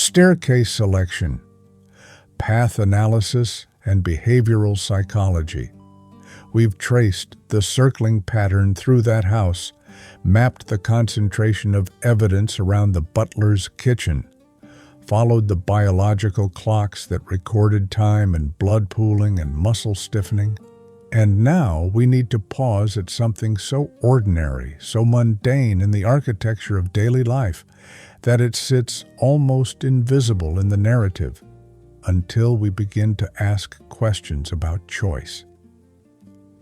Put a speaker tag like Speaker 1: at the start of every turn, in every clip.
Speaker 1: Staircase selection, path analysis, and behavioral psychology. We've traced the circling pattern through that house, mapped the concentration of evidence around the butler's kitchen, followed the biological clocks that recorded time and blood pooling and muscle stiffening. And now we need to pause at something so ordinary, so mundane in the architecture of daily life, that it sits almost invisible in the narrative, until we begin to ask questions about choice.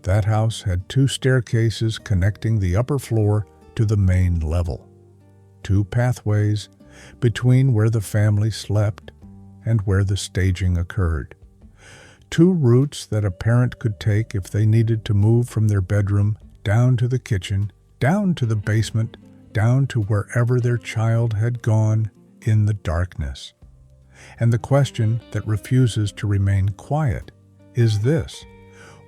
Speaker 1: That house had 2 staircases connecting the upper floor to the main level, 2 pathways between where the family slept and where the staging occurred. 2 routes that a parent could take if they needed to move from their bedroom down to the kitchen, down to the basement, down to wherever their child had gone in the darkness. And the question that refuses to remain quiet is this: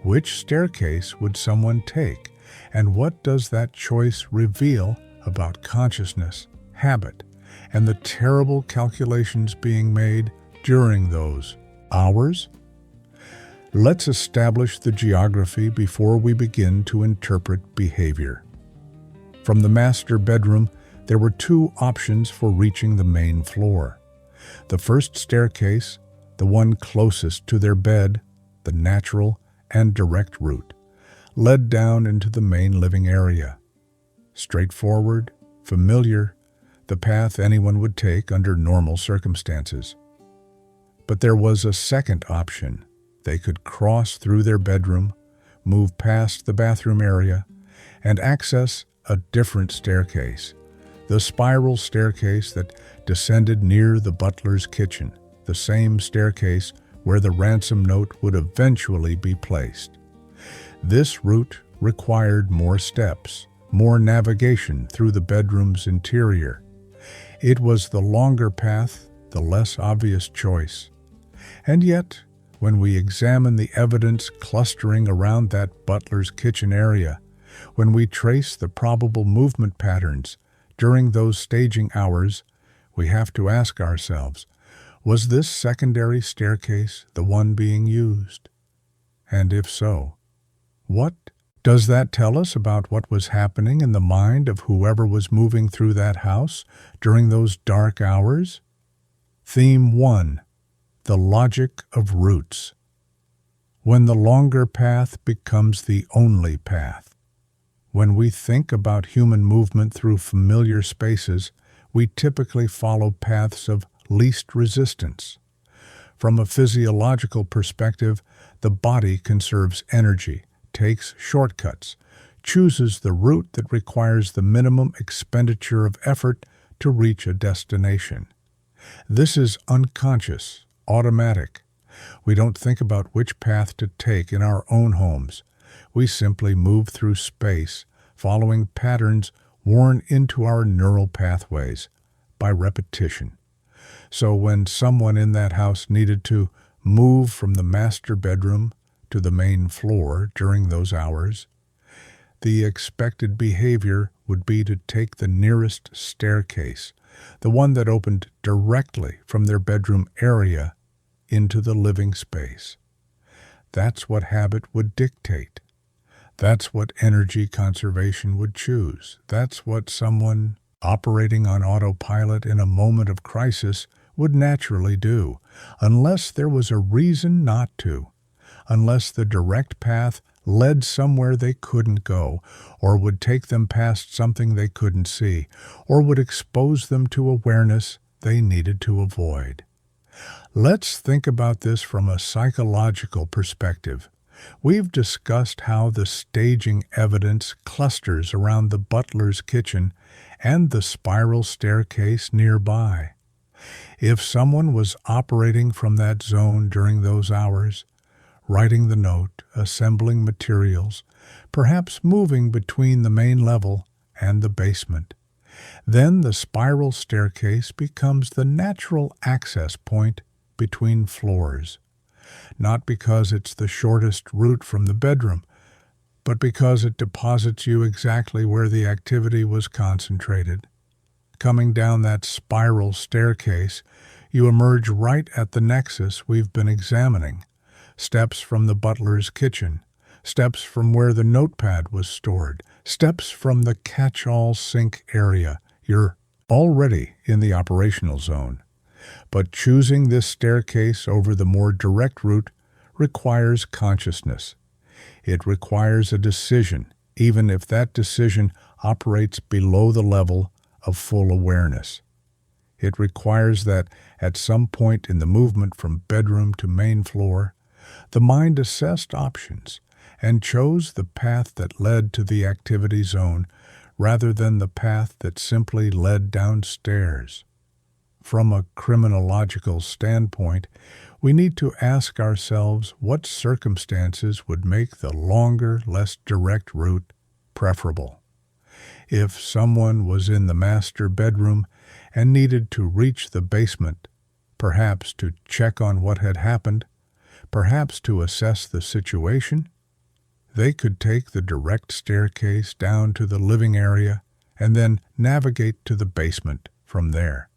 Speaker 1: which staircase would someone take, and what does that choice reveal about consciousness, habit, and the terrible calculations being made during those hours? Let's establish the geography before we begin to interpret behavior. From the master bedroom, there were 2 options for reaching the main floor. The first staircase, the one closest to their bed, the natural and direct route, led down into the main living area. Straightforward, familiar, the path anyone would take under normal circumstances. But there was a second option. They could cross through their bedroom, move past the bathroom area, and access a different staircase, the spiral staircase that descended near the butler's kitchen, the same staircase where the ransom note would eventually be placed. This route required more steps, more navigation through the bedroom's interior. It was the longer path, the less obvious choice. And yet, when we examine the evidence clustering around that butler's kitchen area, when we trace the probable movement patterns during those staging hours, we have to ask ourselves, was this secondary staircase the one being used? And if so, what does that tell us about what was happening in the mind of whoever was moving through that house during those dark hours? Theme 1. The logic of routes. When the longer path becomes the only path. When we think about human movement through familiar spaces, we typically follow paths of least resistance. From a physiological perspective, the body conserves energy, takes shortcuts, chooses the route that requires the minimum expenditure of effort to reach a destination. This is unconscious, automatic. We don't think about which path to take in our own homes. We simply move through space, following patterns worn into our neural pathways by repetition. So when someone in that house needed to move from the master bedroom to the main floor during those hours, the expected behavior would be to take the nearest staircase, the one that opened directly from their bedroom area into the living space. That's what habit would dictate. That's what energy conservation would choose. That's what someone operating on autopilot in a moment of crisis would naturally do, unless there was a reason not to, unless the direct path led somewhere they couldn't go, or would take them past something they couldn't see, or would expose them to awareness they needed to avoid. Let's think about this from a psychological perspective. We've discussed how the staging evidence clusters around the butler's kitchen and the spiral staircase nearby. If someone was operating from that zone during those hours, writing the note, assembling materials, perhaps moving between the main level and the basement, then the spiral staircase becomes the natural access point between floors, not because it's the shortest route from the bedroom, but because it deposits you exactly where the activity was concentrated. Coming down that spiral staircase, You emerge right at the nexus we've been examining. Steps from the butler's kitchen, steps from where the notepad was stored, steps from the catch-all sink area. You're already in the operational zone. But choosing this staircase over the more direct route requires consciousness. It requires a decision, even if that decision operates below the level of full awareness. It requires that, at some point in the movement from bedroom to main floor, the mind assessed options and chose the path that led to the activity zone rather than the path that simply led downstairs. From a criminological standpoint, we need to ask ourselves what circumstances would make the longer, less direct route preferable. If someone was in the master bedroom and needed to reach the basement, perhaps to check on what had happened, perhaps to assess the situation, they could take the direct staircase down to the living area and then navigate to the basement from there.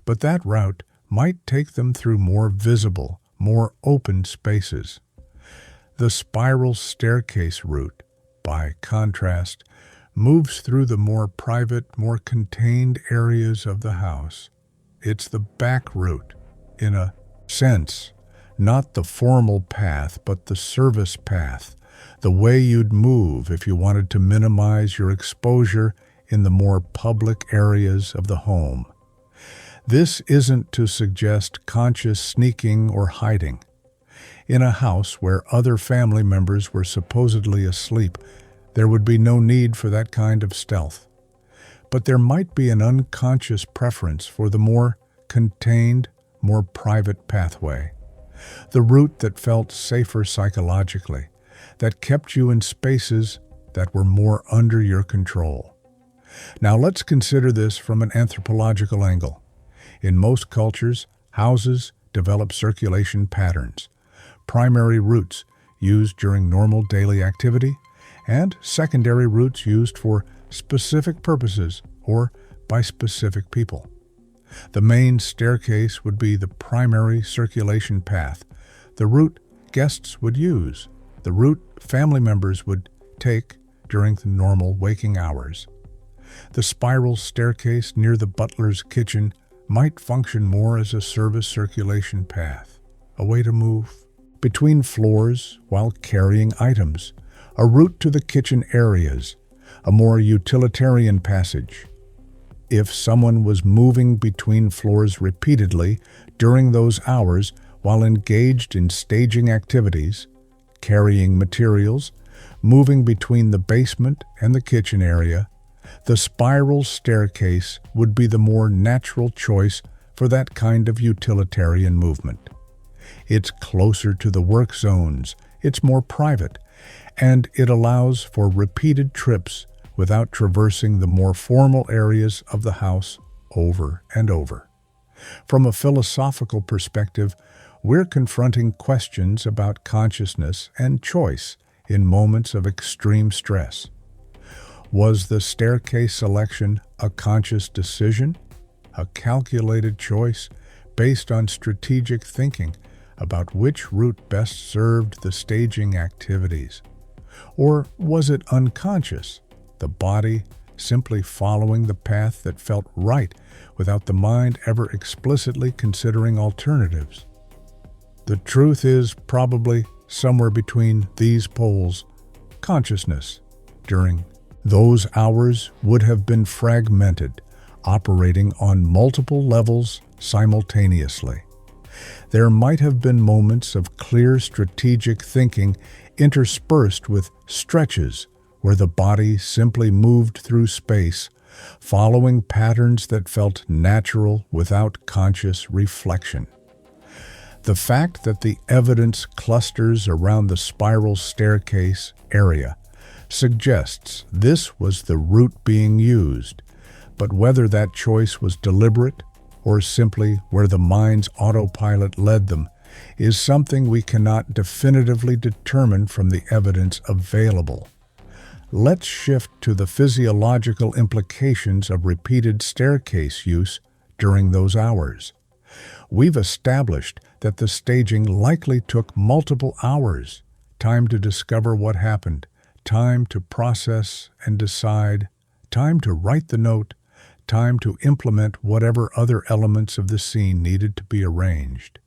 Speaker 1: But that route might take them through more visible, more open spaces. The spiral staircase route, by contrast, moves through the more private, more contained areas of the house. It's the back route, in a sense, not the formal path, but the service path, the way you'd move if you wanted to minimize your exposure in the more public areas of the home. This isn't to suggest conscious sneaking or hiding. In a house where other family members were supposedly asleep, there would be no need for that kind of stealth. But there might be an unconscious preference for the more contained, more private pathway, the route that felt safer psychologically, that kept you in spaces that were more under your control. Now let's consider this from an anthropological angle. In most cultures, houses develop circulation patterns, primary routes used during normal daily activity, and secondary routes used for specific purposes or by specific people. The main staircase would be the primary circulation path, the route guests would use, the route family members would take during the normal waking hours. The spiral staircase near the butler's kitchen might function more as a service circulation path, a way to move between floors while carrying items, a route to the kitchen areas, a more utilitarian passage. If someone was moving between floors repeatedly during those hours while engaged in staging activities, carrying materials, moving between the basement and the kitchen area, the spiral staircase would be the more natural choice for that kind of utilitarian movement. It's closer to the work zones, it's more private, and it allows for repeated trips without traversing the more formal areas of the house over and over. From a philosophical perspective, we're confronting questions about consciousness and choice in moments of extreme stress. Was the staircase selection a conscious decision, a calculated choice based on strategic thinking about which route best served the staging activities? Or was it unconscious, the body simply following the path that felt right without the mind ever explicitly considering alternatives? The truth is probably somewhere between these poles. Consciousness, during those hours, would have been fragmented, operating on multiple levels simultaneously. There might have been moments of clear strategic thinking interspersed with stretches where the body simply moved through space, following patterns that felt natural without conscious reflection. The fact that the evidence clusters around the spiral staircase area suggests this was the route being used, but whether that choice was deliberate or simply where the mind's autopilot led them is something we cannot definitively determine from the evidence available. Let's shift to the physiological implications of repeated staircase use during those hours. We've established that the staging likely took multiple hours, time to discover what happened, time to process and decide, time to write the note, time to implement whatever other elements of the scene needed to be arranged.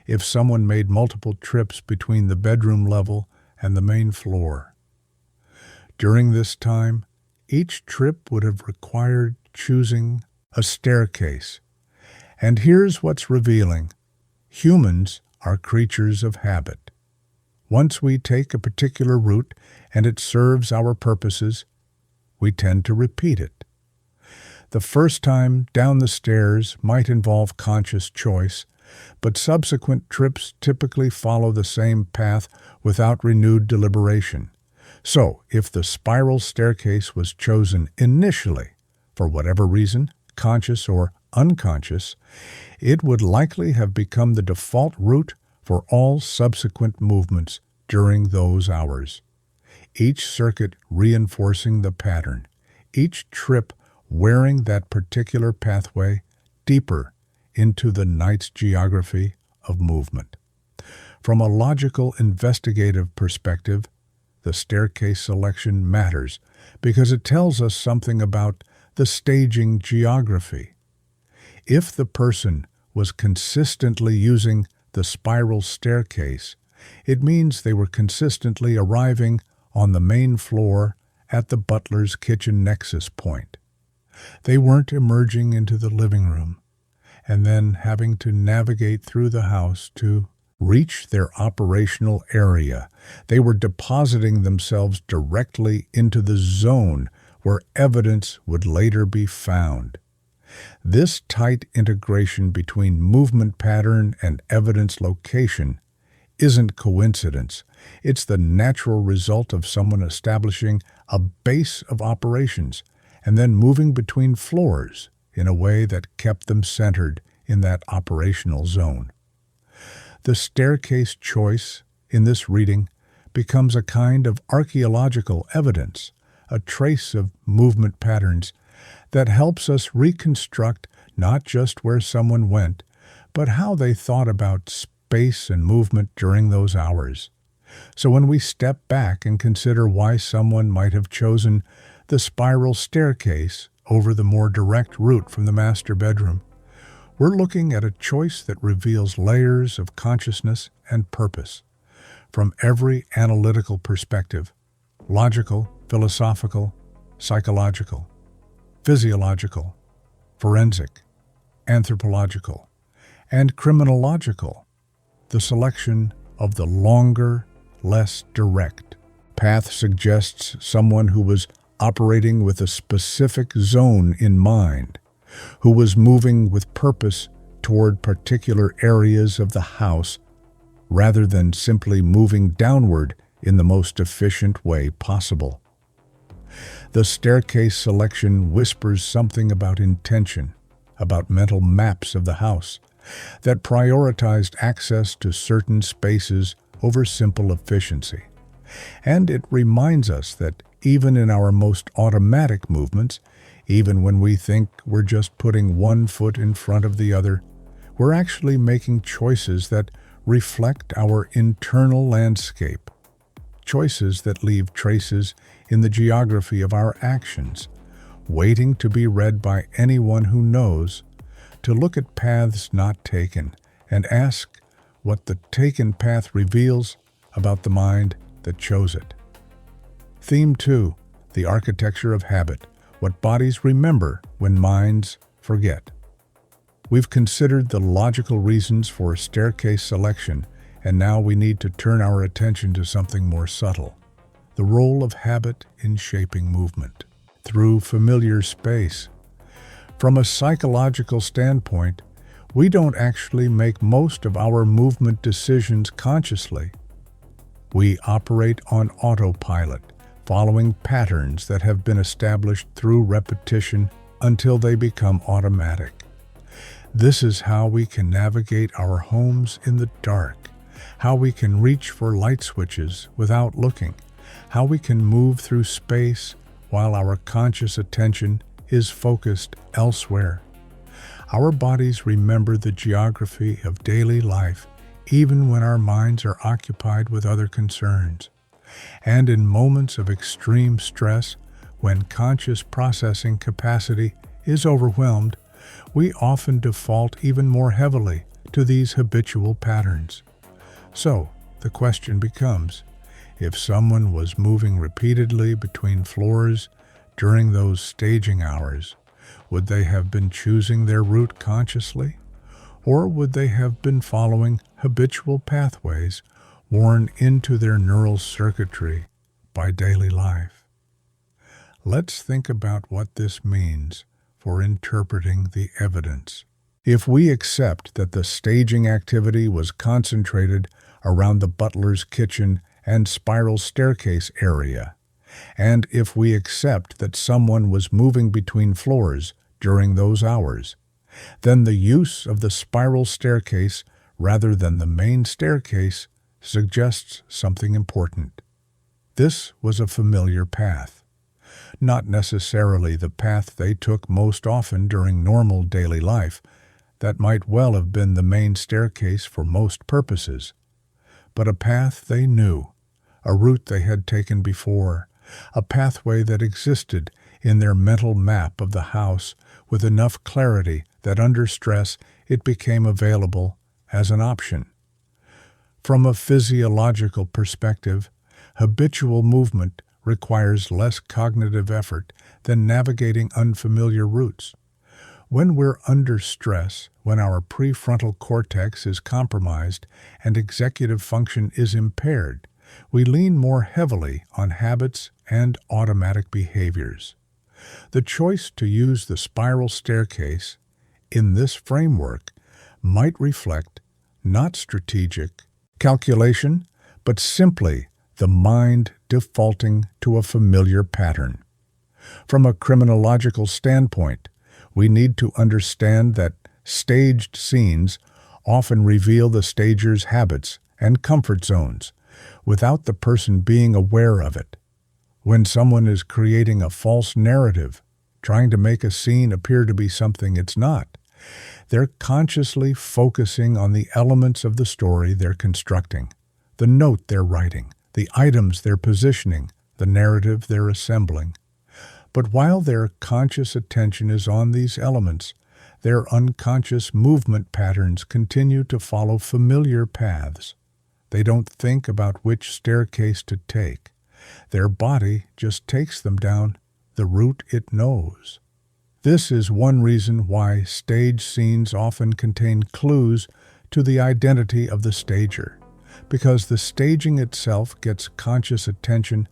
Speaker 1: If someone made multiple trips between the bedroom level and the main floor. During this time, each trip would have required choosing a staircase. And here's what's revealing. Humans are creatures of habit. Once we take a particular route and it serves our purposes, we tend to repeat it. The first time down the stairs might involve conscious choice, but subsequent trips typically follow the same path without renewed deliberation. So, if the spiral staircase was chosen initially, for whatever reason, conscious or unconscious, it would likely have become the default route for all subsequent movements during those hours. Each circuit reinforcing the pattern, each trip wearing that particular pathway deeper into the night's geography of movement. From a logical investigative perspective, the staircase selection matters because it tells us something about the staging geography. If the person was consistently using the spiral staircase, it means they were consistently arriving on the main floor at the butler's kitchen nexus point. They weren't emerging into the living room and then having to navigate through the house to reach their operational area. They were depositing themselves directly into the zone where evidence would later be found. This tight integration between movement pattern and evidence location isn't coincidence. It's the natural result of someone establishing a base of operations and then moving between floors in a way that kept them centered in that operational zone. The staircase choice in this reading becomes a kind of archaeological evidence, a trace of movement patterns that helps us reconstruct not just where someone went, but how they thought about space and movement during those hours. So when we step back and consider why someone might have chosen the spiral staircase over the more direct route from the master bedroom, we're looking at a choice that reveals layers of consciousness and purpose from every analytical perspective: logical, philosophical, psychological, physiological, forensic, anthropological, and criminological. The selection of the longer, less direct path suggests someone who was operating with a specific zone in mind, who was moving with purpose toward particular areas of the house rather than simply moving downward in the most efficient way possible. The staircase selection whispers something about intention, about mental maps of the house, that prioritized access to certain spaces over simple efficiency. And it reminds us that even in our most automatic movements, even when we think we're just putting one foot in front of the other, we're actually making choices that reflect our internal landscape, choices that leave traces in the geography of our actions, waiting to be read by anyone who knows, to look at paths not taken and ask what the taken path reveals about the mind that chose it. Theme 2, the architecture of habit, what bodies remember when minds forget. We've considered the logical reasons for staircase selection, and now we need to turn our attention to something more subtle: the role of habit in shaping movement through familiar space. From a psychological standpoint, we don't actually make most of our movement decisions consciously. We operate on autopilot, following patterns that have been established through repetition until they become automatic. This is how we can navigate our homes in the dark, how we can reach for light switches without looking, how we can move through space while our conscious attention is focused elsewhere. Our bodies remember the geography of daily life even when our minds are occupied with other concerns. And in moments of extreme stress, when conscious processing capacity is overwhelmed, we often default even more heavily to these habitual patterns. So, the question becomes, if someone was moving repeatedly between floors during those staging hours, would they have been choosing their route consciously? Or would they have been following habitual pathways worn into their neural circuitry by daily life? Let's think about what this means for interpreting the evidence. If we accept that the staging activity was concentrated around the butler's kitchen and spiral staircase area, and if we accept that someone was moving between floors during those hours, then the use of the spiral staircase rather than the main staircase suggests something important. This was a familiar path, not necessarily the path they took most often during normal daily life. That might well have been the main staircase for most purposes, but a path they knew, a route they had taken before, a pathway that existed in their mental map of the house with enough clarity that under stress it became available as an option. From a physiological perspective, habitual movement requires less cognitive effort than navigating unfamiliar routes. When we're under stress, when our prefrontal cortex is compromised and executive function is impaired, we lean more heavily on habits and automatic behaviors. The choice to use the spiral staircase in this framework might reflect not strategic calculation, but simply the mind defaulting to a familiar pattern. From a criminological standpoint, we need to understand that staged scenes often reveal the stager's habits and comfort zones without the person being aware of it. When someone is creating a false narrative, trying to make a scene appear to be something it's not, they're consciously focusing on the elements of the story they're constructing, the note they're writing, the items they're positioning, the narrative they're assembling. But while their conscious attention is on these elements, their unconscious movement patterns continue to follow familiar paths. They don't think about which staircase to take. Their body just takes them down the route it knows. This is one reason why stage scenes often contain clues to the identity of the stager, because the staging itself gets conscious attention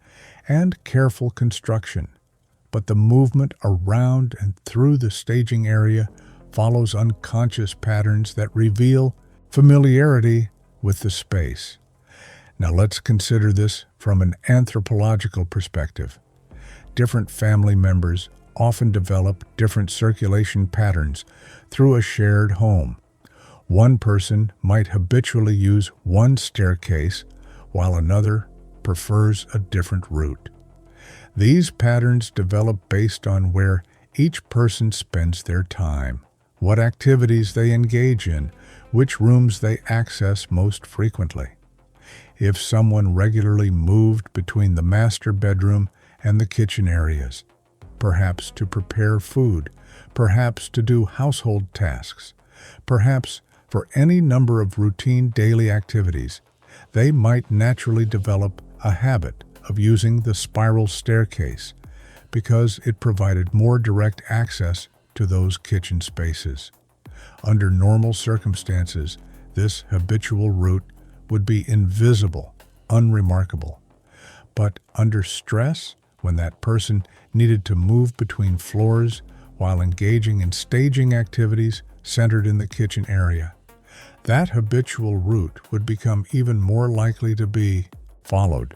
Speaker 1: and careful construction, but the movement around and through the staging area follows unconscious patterns that reveal familiarity with the space. Now let's consider this from an anthropological perspective. Different family members often develop different circulation patterns through a shared home. One person might habitually use one staircase while another prefers a different route. These patterns develop based on where each person spends their time, what activities they engage in, which rooms they access most frequently. If someone regularly moved between the master bedroom and the kitchen areas, perhaps to prepare food, perhaps to do household tasks, perhaps for any number of routine daily activities, they might naturally develop a habit of using the spiral staircase because it provided more direct access to those kitchen spaces. Under normal circumstances, this habitual route would be invisible, unremarkable. But under stress, when that person needed to move between floors while engaging in staging activities centered in the kitchen area, that habitual route would become even more likely to be followed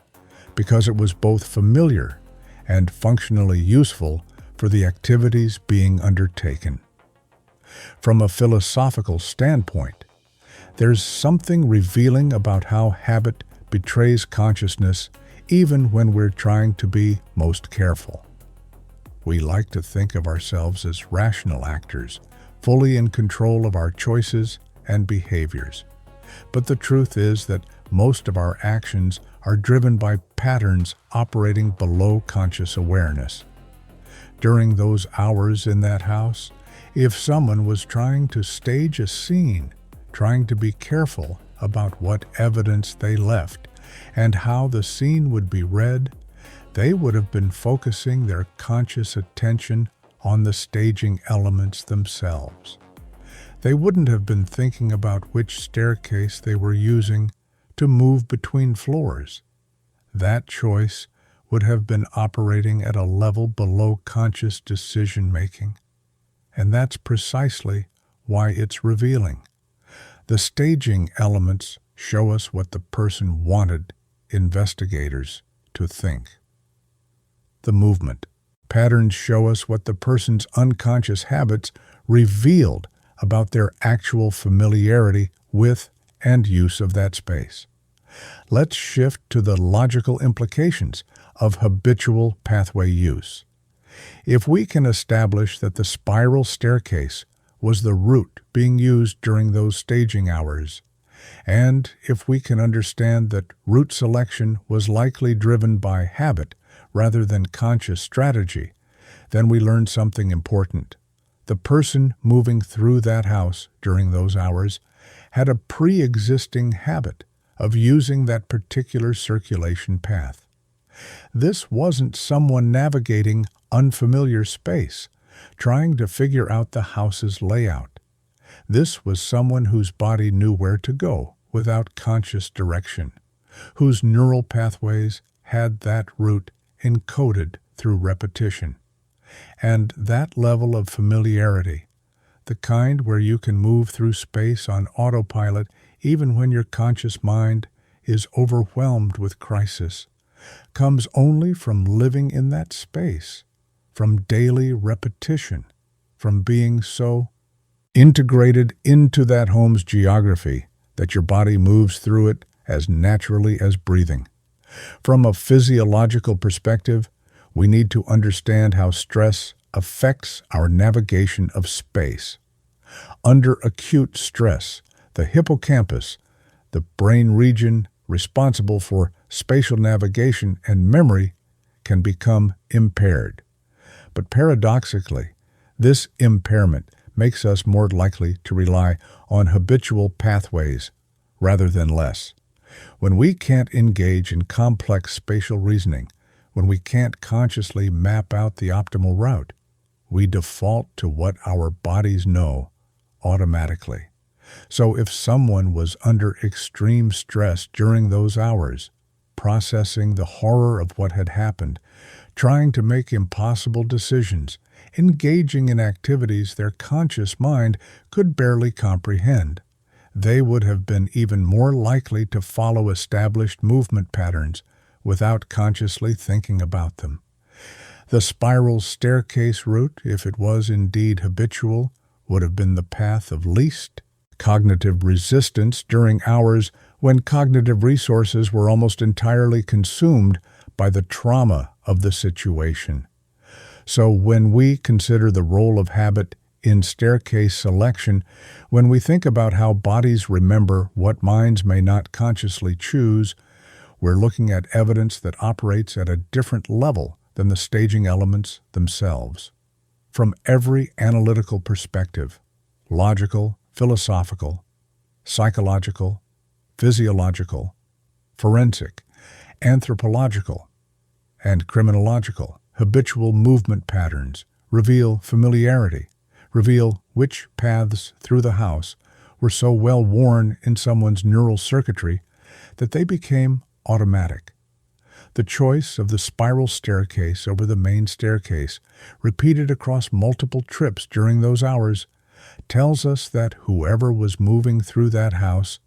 Speaker 1: because it was both familiar and functionally useful for the activities being undertaken. From a philosophical standpoint, there's something revealing about how habit betrays consciousness even when we're trying to be most careful. We like to think of ourselves as rational actors, fully in control of our choices and behaviors. But the truth is that most of our actions are driven by patterns operating below conscious awareness. During those hours in that house, if someone was trying to stage a scene, trying to be careful about what evidence they left and how the scene would be read, they would have been focusing their conscious attention on the staging elements themselves. They wouldn't have been thinking about which staircase they were using to move between floors. That choice would have been operating at a level below conscious decision-making. And that's precisely why it's revealing. The staging elements show us what the person wanted investigators to think. The movement patterns show us what the person's unconscious habits revealed about their actual familiarity with and use of that space. Let's shift to the logical implications of habitual pathway use. If we can establish that the spiral staircase was the route being used during those staging hours, and if we can understand that route selection was likely driven by habit rather than conscious strategy, then we learn something important. The person moving through that house during those hours had a pre-existing habit of using that particular circulation path. This wasn't someone navigating unfamiliar space, trying to figure out the house's layout. This was someone whose body knew where to go without conscious direction, whose neural pathways had that route encoded through repetition. And that level of familiarity, the kind where you can move through space on autopilot even when your conscious mind is overwhelmed with crisis, comes only from living in that space, from daily repetition, from being so integrated into that home's geography that your body moves through it as naturally as breathing. From a physiological perspective, we need to understand how stress affects our navigation of space. Under acute stress, the hippocampus, the brain region responsible for spatial navigation and memory, can become impaired. But paradoxically, this impairment makes us more likely to rely on habitual pathways rather than less. When we can't engage in complex spatial reasoning, when we can't consciously map out the optimal route, we default to what our bodies know automatically. So if someone was under extreme stress during those hours, processing the horror of what had happened, trying to make impossible decisions, engaging in activities their conscious mind could barely comprehend, they would have been even more likely to follow established movement patterns without consciously thinking about them. The spiral staircase route, if it was indeed habitual, would have been the path of least cognitive resistance during hours when cognitive resources were almost entirely consumed by the trauma of the situation. So when we consider the role of habit in staircase selection, when we think about how bodies remember what minds may not consciously choose, we're looking at evidence that operates at a different level than the staging elements themselves. From every analytical perspective, logical, philosophical, psychological, physiological, forensic, anthropological, and criminological, habitual movement patterns reveal familiarity, reveal which paths through the house were so well worn in someone's neural circuitry that they became automatic. The choice of the spiral staircase over the main staircase, repeated across multiple trips during those hours, tells us that whoever was moving through that house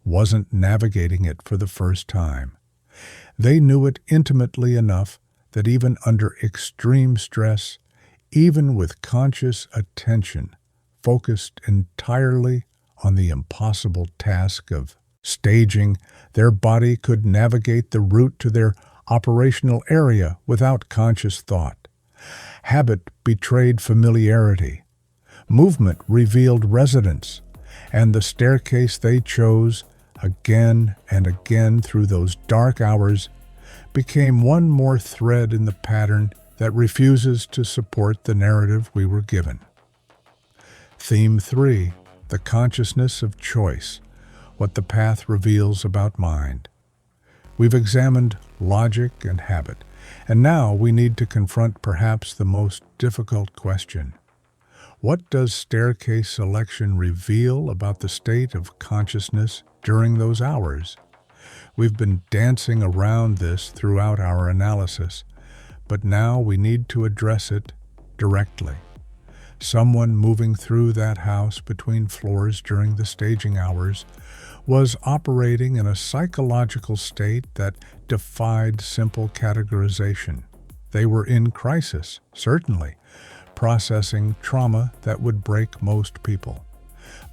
Speaker 1: wasn't navigating it for the first time. They knew it intimately enough that even under extreme stress, even with conscious attention focused entirely on the impossible task of staging, their body could navigate the route to their operational area without conscious thought. Habit betrayed familiarity. Movement revealed residence, and the staircase they chose again and again through those dark hours became one more thread in the pattern that refuses to support the narrative we were given. Theme 3, the consciousness of choice, what the path reveals about mind. We've examined logic and habit, and now we need to confront perhaps the most difficult question. What does staircase selection reveal about the state of consciousness during those hours? We've been dancing around this throughout our analysis, but now we need to address it directly. Someone moving through that house between floors during the staging hours was operating in a psychological state that defied simple categorization. They were in crisis, certainly, processing trauma that would break most people.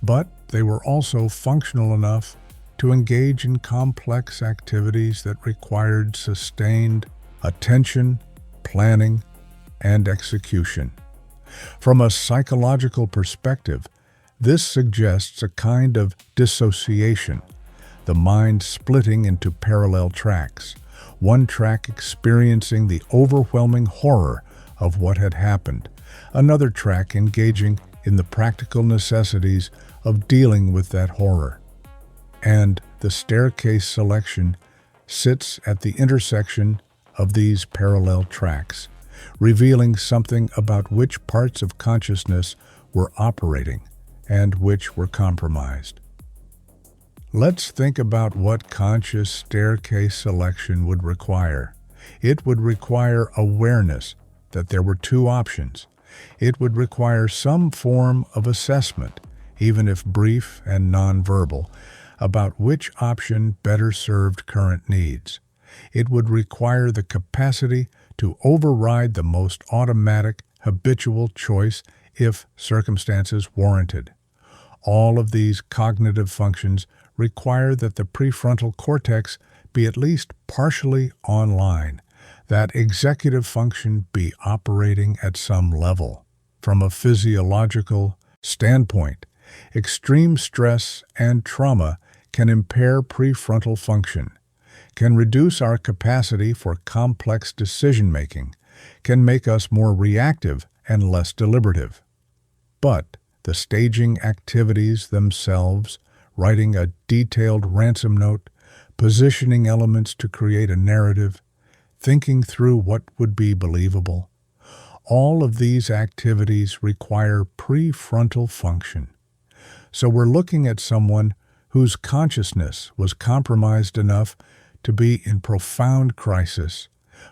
Speaker 1: But they were also functional enough to engage in complex activities that required sustained attention, planning, and execution. From a psychological perspective, this suggests a kind of dissociation, the mind splitting into parallel tracks, one track experiencing the overwhelming horror of what had happened, another track engaging in the practical necessities of dealing with that horror. And the staircase selection sits at the intersection of these parallel tracks, revealing something about which parts of consciousness were operating and which were compromised. Let's think about what conscious staircase selection would require. It would require awareness that there were two options. It would require some form of assessment, even if brief and nonverbal, about which option better served current needs. It would require the capacity to override the most automatic, habitual choice if circumstances warranted. All of these cognitive functions require that the prefrontal cortex be at least partially online, that executive function be operating at some level. From a physiological standpoint, extreme stress and trauma can impair prefrontal function, can reduce our capacity for complex decision-making, can make us more reactive and less deliberative. But the staging activities themselves, writing a detailed ransom note, positioning elements to create a narrative, thinking through what would be believable, all of these activities require prefrontal function. So we're looking at someone whose consciousness was compromised enough to be in profound crisis,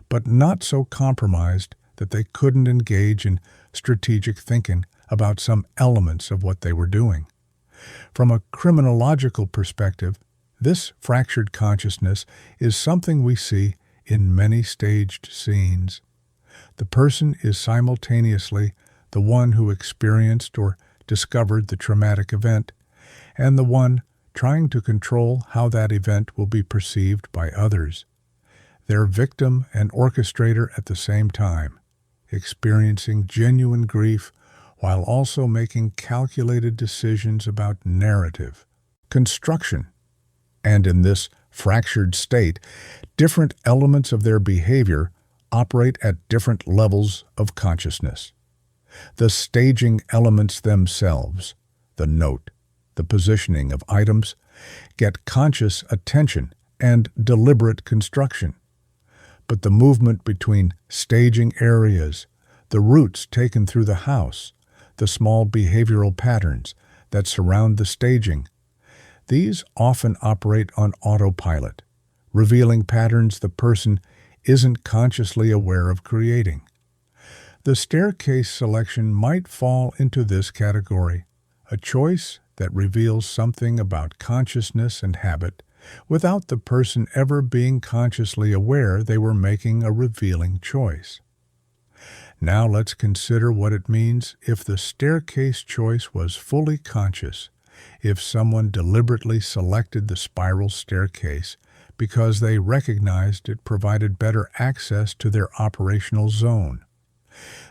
Speaker 1: but not so compromised that they couldn't engage in strategic thinking about some elements of what they were doing. From a criminological perspective, this fractured consciousness is something we see in many staged scenes. The person is simultaneously the one who experienced or discovered the traumatic event, and the one trying to control how that event will be perceived by others. They're victim and orchestrator at the same time, experiencing genuine grief while also making calculated decisions about narrative, construction. And in this fractured state, different elements of their behavior operate at different levels of consciousness. The staging elements themselves, the note, the positioning of items, get conscious attention and deliberate construction. But the movement between staging areas, the routes taken through the house, the small behavioral patterns that surround the staging, these often operate on autopilot, revealing patterns the person isn't consciously aware of creating. The staircase selection might fall into this category, a choice that reveals something about consciousness and habit without the person ever being consciously aware they were making a revealing choice. Now let's consider what it means if the staircase choice was fully conscious, if someone deliberately selected the spiral staircase because they recognized it provided better access to their operational zone.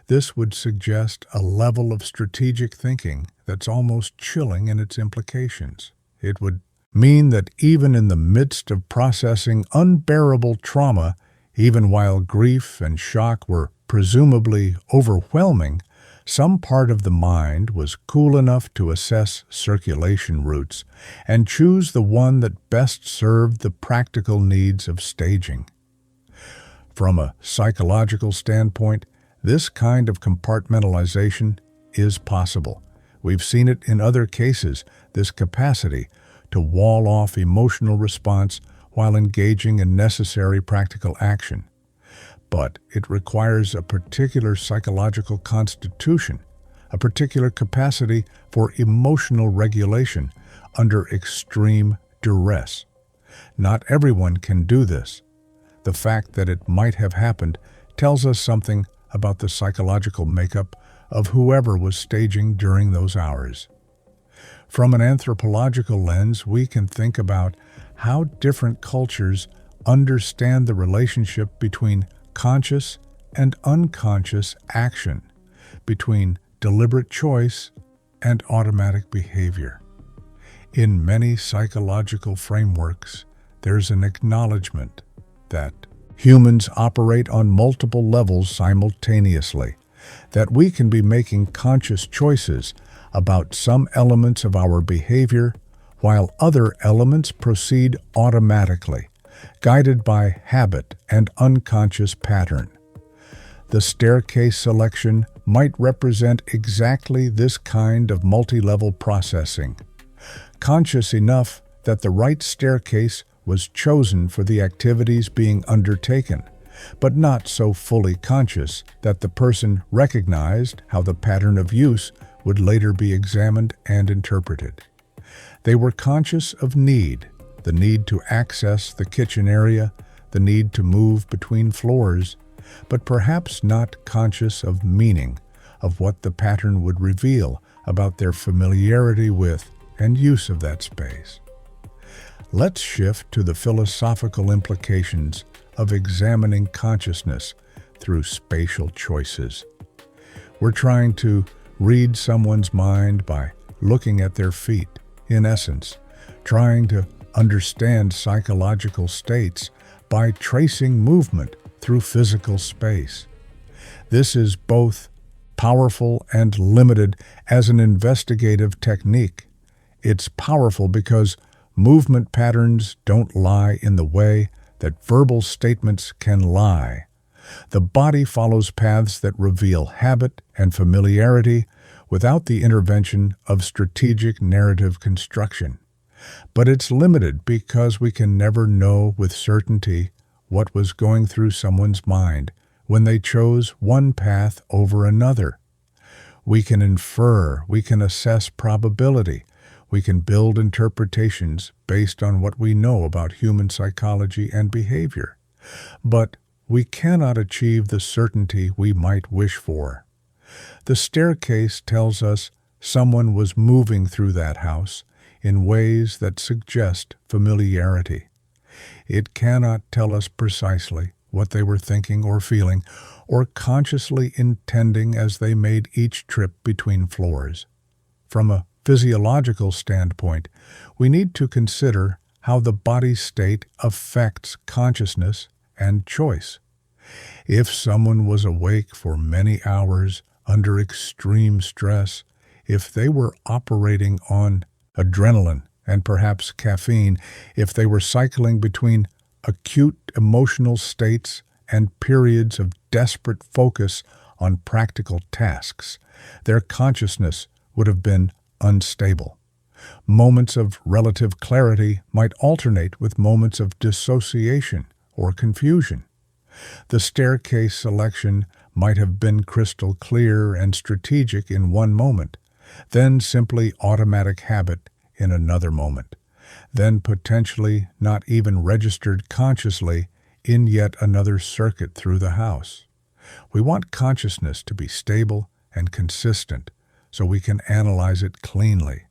Speaker 1: This would suggest a level of strategic thinking that's almost chilling in its implications. It would mean that even in the midst of processing unbearable trauma, even while grief and shock were presumably overwhelming, some part of the mind was cool enough to assess circulation routes and choose the one that best served the practical needs of staging. From a psychological standpoint, this kind of compartmentalization is possible. We've seen it in other cases, this capacity to wall off emotional response while engaging in necessary practical action. But it requires a particular psychological constitution, a particular capacity for emotional regulation under extreme duress. Not everyone can do this. The fact that it might have happened tells us something about the psychological makeup of whoever was staging during those hours. From an anthropological lens, we can think about how different cultures understand the relationship between conscious and unconscious action, between deliberate choice and automatic behavior. In many psychological frameworks, there's an acknowledgement that humans operate on multiple levels simultaneously, that we can be making conscious choices about some elements of our behavior while other elements proceed automatically, guided by habit and unconscious pattern. The staircase selection might represent exactly this kind of multi-level processing, conscious enough that the right staircase was chosen for the activities being undertaken, but not so fully conscious that the person recognized how the pattern of use would later be examined and interpreted. They were conscious of need, the need to access the kitchen area, the need to move between floors, but perhaps not conscious of meaning, of what the pattern would reveal about their familiarity with and use of that space. Let's shift to the philosophical implications of examining consciousness through spatial choices. We're trying to read someone's mind by looking at their feet, in essence, trying to understand psychological states by tracing movement through physical space. This is both powerful and limited as an investigative technique. It's powerful because movement patterns don't lie in the way that verbal statements can lie. The body follows paths that reveal habit and familiarity without the intervention of strategic narrative construction. But it's limited because we can never know with certainty what was going through someone's mind when they chose one path over another. We can infer, we can assess probability, we can build interpretations based on what we know about human psychology and behavior. But we cannot achieve the certainty we might wish for. The staircase tells us someone was moving through that house in ways that suggest familiarity. It cannot tell us precisely what they were thinking or feeling or consciously intending as they made each trip between floors. From a physiological standpoint, we need to consider how the body state affects consciousness and choice. If someone was awake for many hours under extreme stress, if they were operating on adrenaline and perhaps caffeine, if they were cycling between acute emotional states and periods of desperate focus on practical tasks, their consciousness would have been unstable. Moments of relative clarity might alternate with moments of dissociation or confusion. The staircase selection might have been crystal clear and strategic in one moment, then simply automatic habit in another moment, then potentially not even registered consciously in yet another circuit through the house. We want consciousness to be stable and consistent so we can analyze it cleanly.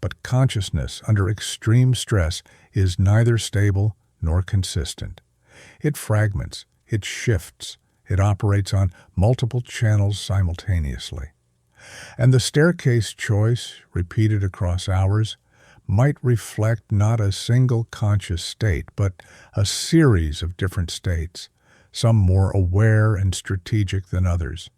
Speaker 1: But consciousness under extreme stress is neither stable nor consistent. It fragments, it shifts, It operates on multiple channels simultaneously. And the staircase choice, repeated across hours, might reflect not a single conscious state, but a series of different states, some more aware and strategic than others.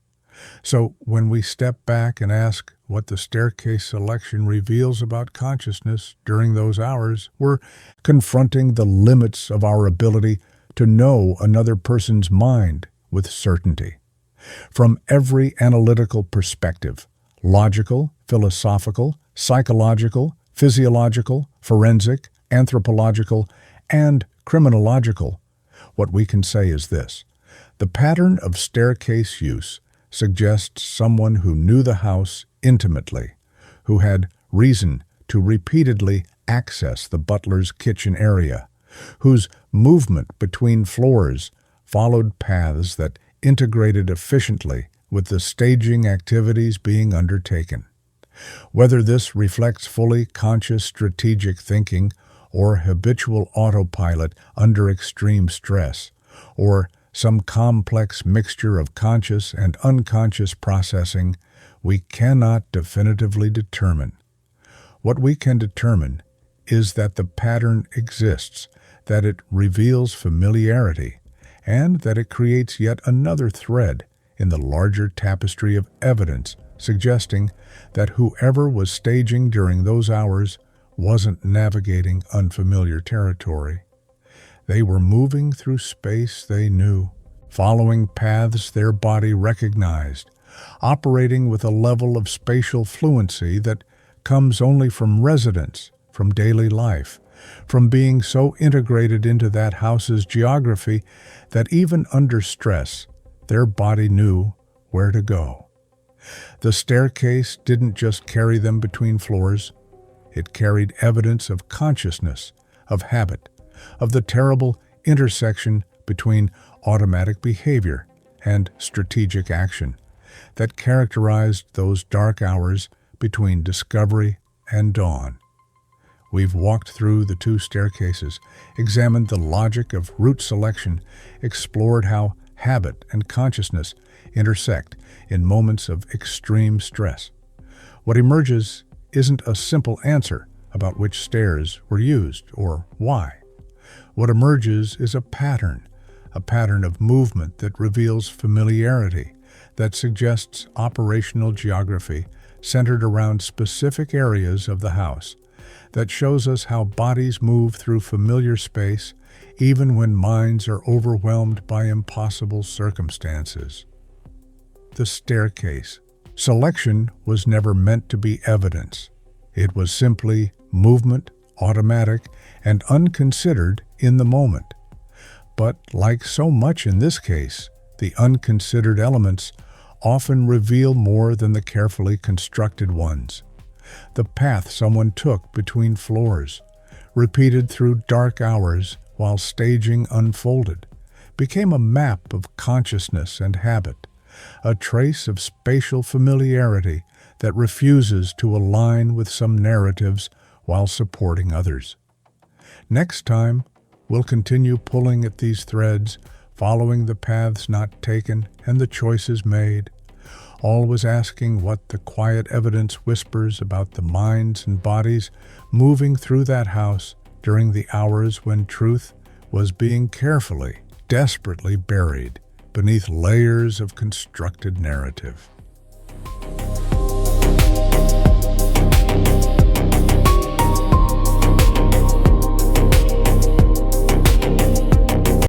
Speaker 1: So when we step back and ask what the staircase selection reveals about consciousness during those hours, we're confronting the limits of our ability to know another person's mind with certainty. From every analytical perspective, logical, philosophical, psychological, physiological, forensic, anthropological, and criminological, what we can say is this: the pattern of staircase use suggests someone who knew the house intimately, who had reason to repeatedly access the butler's kitchen area, whose movement between floors followed paths that integrated efficiently with the staging activities being undertaken. Whether this reflects fully conscious strategic thinking or habitual autopilot under extreme stress, or some complex mixture of conscious and unconscious processing, we cannot definitively determine. What we can determine is that the pattern exists, that it reveals familiarity, and that it creates yet another thread in the larger tapestry of evidence suggesting that whoever was staging during those hours wasn't navigating unfamiliar territory. They were moving through space they knew, following paths their body recognized, operating with a level of spatial fluency that comes only from residence, from daily life, from being so integrated into that house's geography that even under stress, their body knew where to go. The staircase didn't just carry them between floors. It carried evidence of consciousness, of habit, of the terrible intersection between automatic behavior and strategic action that characterized those dark hours between discovery and dawn. We've walked through the two staircases, examined the logic of route selection, explored how habit and consciousness intersect in moments of extreme stress. What emerges isn't a simple answer about which stairs were used or why. What emerges is a pattern of movement that reveals familiarity, that suggests operational geography centered around specific areas of the house, that shows us how bodies move through familiar space even when minds are overwhelmed by impossible circumstances. The staircase. Selection was never meant to be evidence. It was simply movement, automatic, and unconsidered in the moment. But like so much in this case, the unconsidered elements often reveal more than the carefully constructed ones. The path someone took between floors, repeated through dark hours while staging unfolded, became a map of consciousness and habit, a trace of spatial familiarity that refuses to align with some narratives while supporting others. Next time, we'll continue pulling at these threads, following the paths not taken and the choices made, always asking what the quiet evidence whispers about the minds and bodies moving through that house during the hours when truth was being carefully, desperately buried beneath layers of constructed narrative.